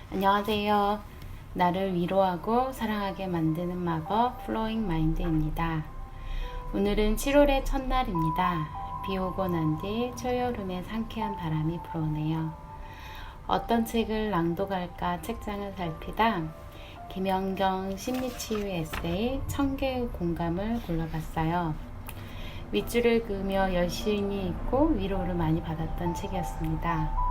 안녕하세요. 나를 위로하고 사랑하게 만드는 마법 플로잉 마인드입니다. 오늘은 7월의 첫날입니다. 비 오고 난 뒤 초여름에 상쾌한 바람이 불어오네요. 어떤 책을 낭독할까 책장을 살피다 김연경 심리치유 에세이 1000개의 공감을 골라봤어요. 윗줄을 그으며 열심히 읽고 위로를 많이 받았던 책이었습니다.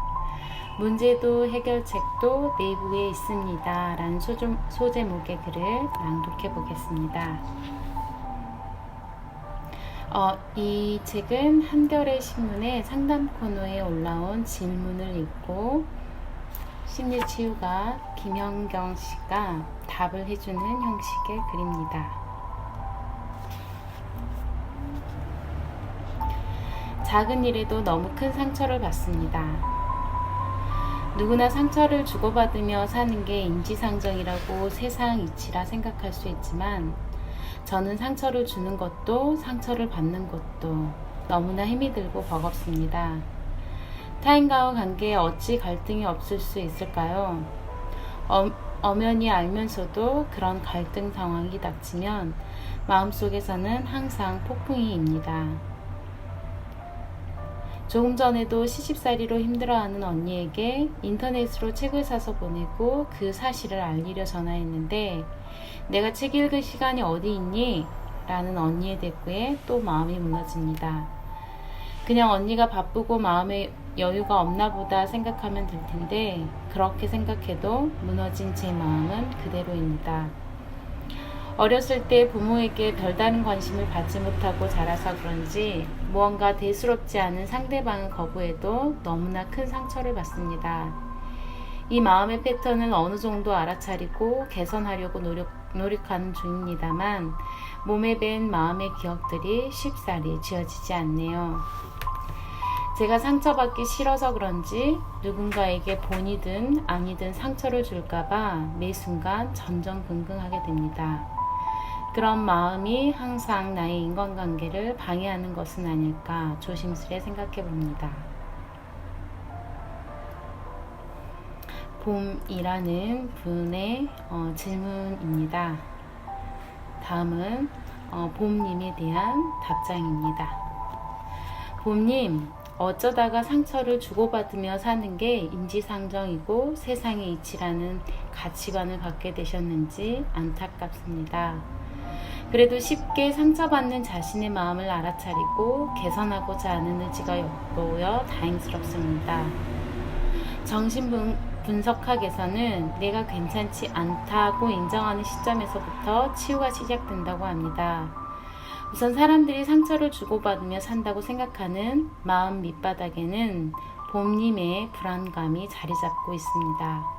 문제도 해결책도 내부에 있습니다. 라는 소제목의 글을 낭독해 보겠습니다. 이 책은 한겨레 신문의 상담 코너에 올라온 질문을 읽고 심리치유가 김연경 씨가 답을 해주는 형식의 글입니다. 작은 일에도 너무 큰 상처를 받습니다. 누구나 상처를 주고받으며 사는 게 인지상정이라고 세상 이치라 생각할 수 있지만 저는 상처를 주는 것도 상처를 받는 것도 너무나 힘이 들고 버겁습니다. 타인과의 관계에 어찌 갈등이 없을 수 있을까요? 엄연히 알면서도 그런 갈등 상황이 닥치면 마음속에서는 항상 폭풍이입니다. 조금 전에도 시집살이로 힘들어하는 언니에게 인터넷으로 책을 사서 보내고 그 사실을 알리려 전화했는데 내가 책 읽을 시간이 어디 있니? 라는 언니의 대꾸에 또 마음이 무너집니다. 그냥 언니가 바쁘고 마음에 여유가 없나 보다 생각하면 될 텐데 그렇게 생각해도 무너진 제 마음은 그대로입니다. 어렸을 때 부모에게 별다른 관심을 받지 못하고 자라서 그런지 무언가 대수롭지 않은 상대방을 거부해도 너무나 큰 상처를 받습니다. 이 마음의 패턴은 어느 정도 알아차리고 개선하려고 노력하는 중입니다만 몸에 밴 마음의 기억들이 쉽사리 지워지지 않네요. 제가 상처받기 싫어서 그런지 누군가에게 본이든 아니든 상처를 줄까봐 매 순간 전전긍긍하게 됩니다. 그런 마음이 항상 나의 인간관계를 방해하는 것은 아닐까 조심스레 생각해 봅니다. 봄이라는 분의 질문입니다. 다음은 봄님에 대한 답장입니다. 봄님, 어쩌다가 상처를 주고받으며 사는 게 인지상정이고 세상의 이치라는 가치관을 갖게 되셨는지 안타깝습니다. 그래도 쉽게 상처받는 자신의 마음을 알아차리고 개선하고자 하는 의지가 엿보여 다행스럽습니다. 정신분석학에서는 내가 괜찮지 않다고 인정하는 시점에서부터 치유가 시작된다고 합니다. 우선 사람들이 상처를 주고받으며 산다고 생각하는 마음 밑바닥에는 봄님의 불안감이 자리 잡고 있습니다.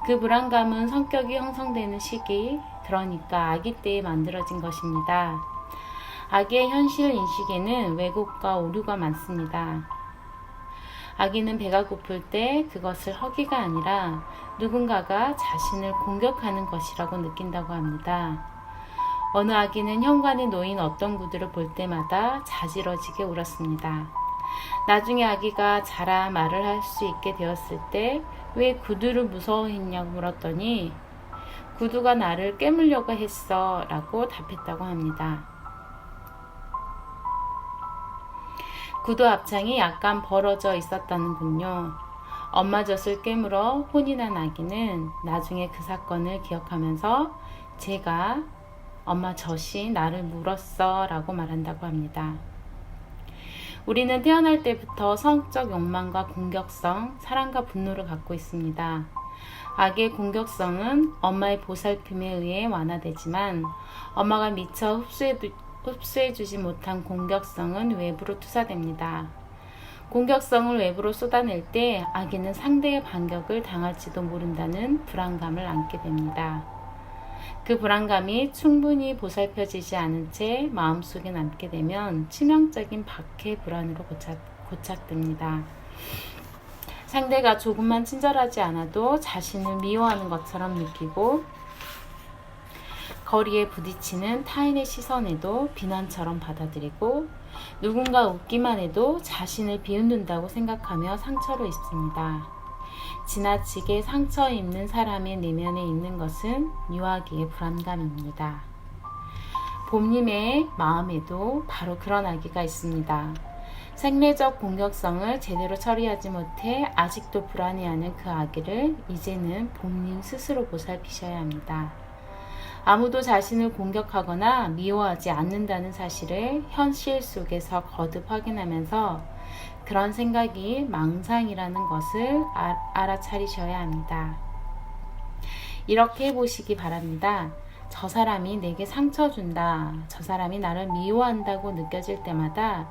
그 불안감은 성격이 형성되는 시기, 그러니까 아기 때에 만들어진 것입니다. 아기의 현실 인식에는 왜곡과 오류가 많습니다. 아기는 배가 고플 때 그것을 허기가 아니라 누군가가 자신을 공격하는 것이라고 느낀다고 합니다. 어느 아기는 현관에 놓인 어떤 구두를 볼 때마다 자지러지게 울었습니다. 나중에 아기가 자라 말을 할 수 있게 되었을 때 왜 구두를 무서워했냐고 물었더니 구두가 나를 깨물려고 했어 라고 답했다고 합니다. 구두 앞창이 약간 벌어져 있었다는군요. 엄마 젖을 깨물어 혼이 난 아기는 나중에 그 사건을 기억하면서 제가 엄마 젖이 나를 물었어 라고 말한다고 합니다. 우리는 태어날 때부터 성적 욕망과 공격성, 사랑과 분노를 갖고 있습니다. 아기의 공격성은 엄마의 보살핌에 의해 완화되지만 엄마가 미처 흡수해주지 못한 공격성은 외부로 투사됩니다. 공격성을 외부로 쏟아낼 때 아기는 상대의 반격을 당할지도 모른다는 불안감을 안게 됩니다. 그 불안감이 충분히 보살펴지지 않은 채 마음속에 남게 되면 치명적인 박해 불안으로 고착됩니다. 상대가 조금만 친절하지 않아도 자신을 미워하는 것처럼 느끼고 거리에 부딪히는 타인의 시선에도 비난처럼 받아들이고 누군가 웃기만 해도 자신을 비웃는다고 생각하며 상처를 입습니다. 지나치게 상처 입는 사람의 내면에 있는 것은 묘하기의 불안감입니다. 봄님의 마음에도 바로 그런 아기가 있습니다. 생리적 공격성을 제대로 처리하지 못해 아직도 불안해하는 그 아기를 이제는 봄님 스스로 보살피셔야 합니다. 아무도 자신을 공격하거나 미워하지 않는다는 사실을 현실 속에서 거듭 확인하면서 그런 생각이 망상이라는 것을 알아차리셔야 합니다. 이렇게 해보시기 바랍니다. 저 사람이 내게 상처 준다, 저 사람이 나를 미워한다고 느껴질 때마다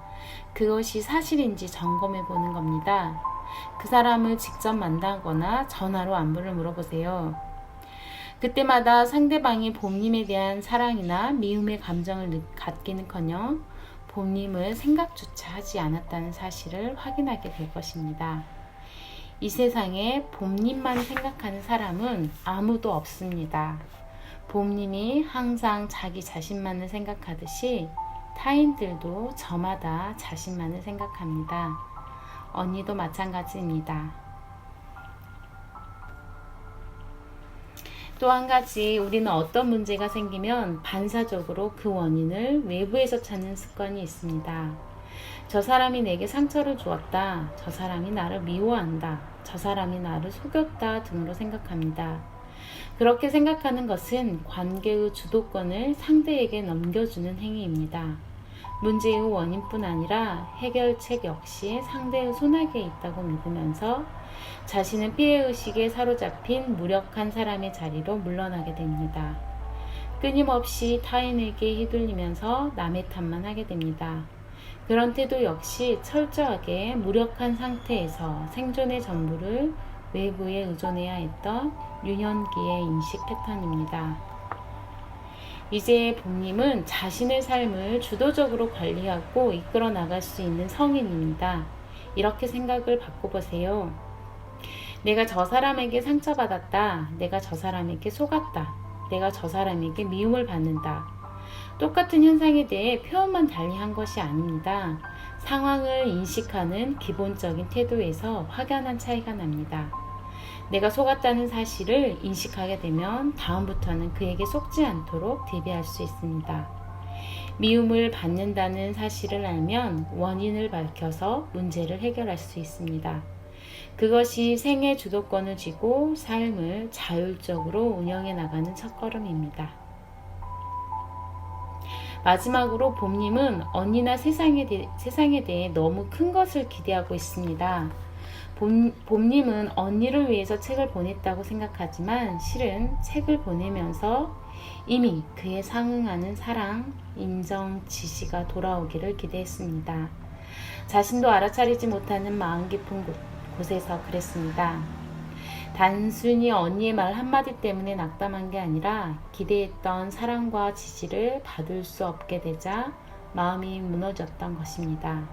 그것이 사실인지 점검해 보는 겁니다. 그 사람을 직접 만나거나 전화로 안부를 물어보세요. 그때마다 상대방이 봄님에 대한 사랑이나 미움의 감정을 갖기는커녕 봄님을 생각조차 하지 않았다는 사실을 확인하게 될 것입니다. 이 세상에 봄님만 생각하는 사람은 아무도 없습니다. 봄님이 항상 자기 자신만을 생각하듯이 타인들도 저마다 자신만을 생각합니다. 언니도 마찬가지입니다. 또 한 가지, 우리는 어떤 문제가 생기면 반사적으로 그 원인을 외부에서 찾는 습관이 있습니다. 저 사람이 내게 상처를 주었다, 저 사람이 나를 미워한다, 저 사람이 나를 속였다 등으로 생각합니다. 그렇게 생각하는 것은 관계의 주도권을 상대에게 넘겨주는 행위입니다. 문제의 원인뿐 아니라 해결책 역시 상대의 손아귀에 있다고 믿으면서 자신은 피해의식에 사로잡힌 무력한 사람의 자리로 물러나게 됩니다. 끊임없이 타인에게 휘둘리면서 남의 탓만 하게 됩니다. 그런 태도 역시 철저하게 무력한 상태에서 생존의 전부를 외부에 의존해야 했던 유년기의 인식 패턴입니다. 이제 봄님은 자신의 삶을 주도적으로 관리하고 이끌어 나갈 수 있는 성인입니다. 이렇게 생각을 바꿔보세요. 내가 저 사람에게 상처받았다. 내가 저 사람에게 속았다. 내가 저 사람에게 미움을 받는다. 똑같은 현상에 대해 표현만 달리한 것이 아닙니다. 상황을 인식하는 기본적인 태도에서 확연한 차이가 납니다. 내가 속았다는 사실을 인식하게 되면 다음부터는 그에게 속지 않도록 대비할 수 있습니다. 미움을 받는다는 사실을 알면 원인을 밝혀서 문제를 해결할 수 있습니다. 그것이 생의 주도권을 쥐고 삶을 자율적으로 운영해 나가는 첫걸음입니다. 마지막으로 봄님은 언니나 세상에 대해 너무 큰 것을 기대하고 있습니다. 봄님은 언니를 위해서 책을 보냈다고 생각하지만 실은 책을 보내면서 이미 그에 상응하는 사랑, 인정, 지시가 돌아오기를 기대했습니다. 자신도 알아차리지 못하는 마음 깊은 곳에서 그랬습니다. 단순히 언니의 말 한마디 때문에 낙담한 게 아니라 기대했던 사랑과 지지를 받을 수 없게 되자 마음이 무너졌던 것입니다.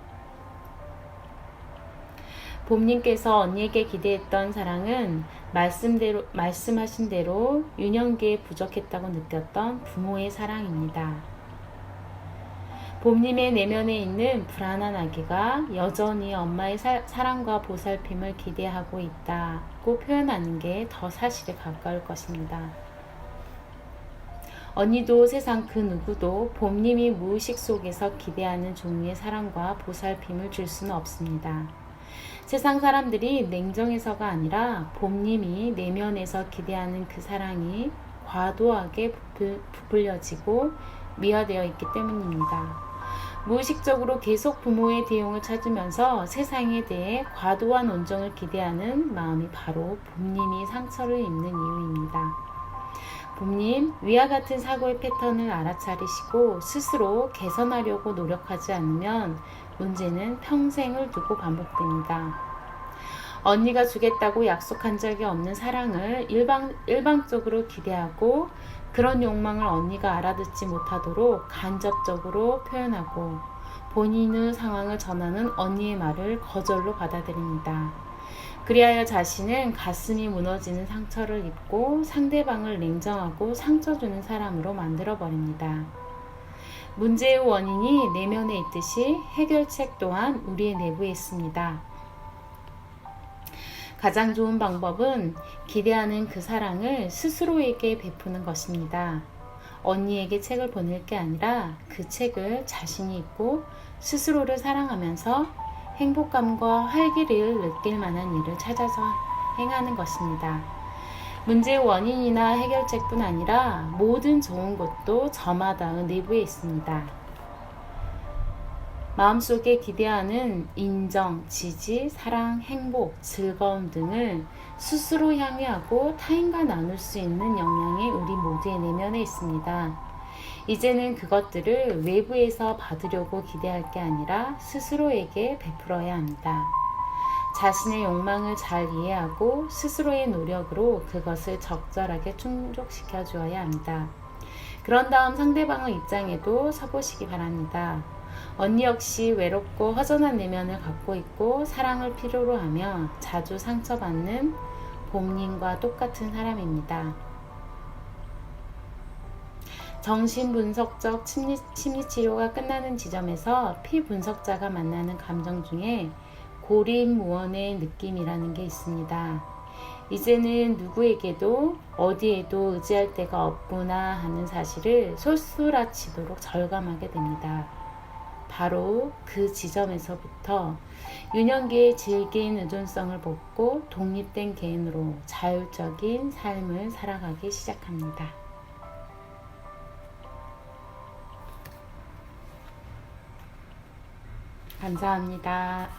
봄님께서 언니에게 기대했던 사랑은 말씀하신 대로 유년기에 부족했다고 느꼈던 부모의 사랑입니다. 봄님의 내면에 있는 불안한 아기가 여전히 엄마의 사랑과 보살핌을 기대하고 있다고 표현하는 게 더 사실에 가까울 것입니다. 언니도 세상 그 누구도 봄님이 무의식 속에서 기대하는 종류의 사랑과 보살핌을 줄 수는 없습니다. 세상 사람들이 냉정해서가 아니라 봄님이 내면에서 기대하는 그 사랑이 과도하게 부풀려지고 미화되어 있기 때문입니다. 무의식적으로 계속 부모의 대용을 찾으면서 세상에 대해 과도한 온정을 기대하는 마음이 바로 봄님이 상처를 입는 이유입니다. 봄님, 위와 같은 사고의 패턴을 알아차리시고 스스로 개선하려고 노력하지 않으면 문제는 평생을 두고 반복됩니다. 언니가 주겠다고 약속한 적이 없는 사랑을 일방적으로 기대하고 그런 욕망을 언니가 알아듣지 못하도록 간접적으로 표현하고 본인의 상황을 전하는 언니의 말을 거절로 받아들입니다. 그리하여 자신은 가슴이 무너지는 상처를 입고 상대방을 냉정하고 상처 주는 사람으로 만들어버립니다. 문제의 원인이 내면에 있듯이 해결책 또한 우리의 내부에 있습니다. 가장 좋은 방법은 기대하는 그 사랑을 스스로에게 베푸는 것입니다. 언니에게 책을 보낼 게 아니라 그 책을 자신이 읽고 스스로를 사랑하면서 행복감과 활기를 느낄 만한 일을 찾아서 행하는 것입니다. 문제의 원인이나 해결책뿐 아니라 모든 좋은 것도 저마다의 내부에 있습니다. 마음속에 기대하는 인정, 지지, 사랑, 행복, 즐거움 등을 스스로 향유하고 타인과 나눌 수 있는 역량이 우리 모두의 내면에 있습니다. 이제는 그것들을 외부에서 받으려고 기대할 게 아니라 스스로에게 베풀어야 합니다. 자신의 욕망을 잘 이해하고 스스로의 노력으로 그것을 적절하게 충족시켜 주어야 합니다. 그런 다음 상대방의 입장에도 서보시기 바랍니다. 언니 역시 외롭고 허전한 내면을 갖고 있고 사랑을 필요로 하며 자주 상처받는 봄님과 똑같은 사람입니다. 정신분석적 심리치료가 끝나는 지점에서 피분석자가 만나는 감정 중에 고립무원의 느낌이라는 게 있습니다. 이제는 누구에게도 어디에도 의지할 데가 없구나 하는 사실을 솔솔하치도록 절감하게 됩니다. 바로 그 지점에서부터 유년기의 질긴 의존성을 벗고 독립된 개인으로 자율적인 삶을 살아가기 시작합니다. 감사합니다.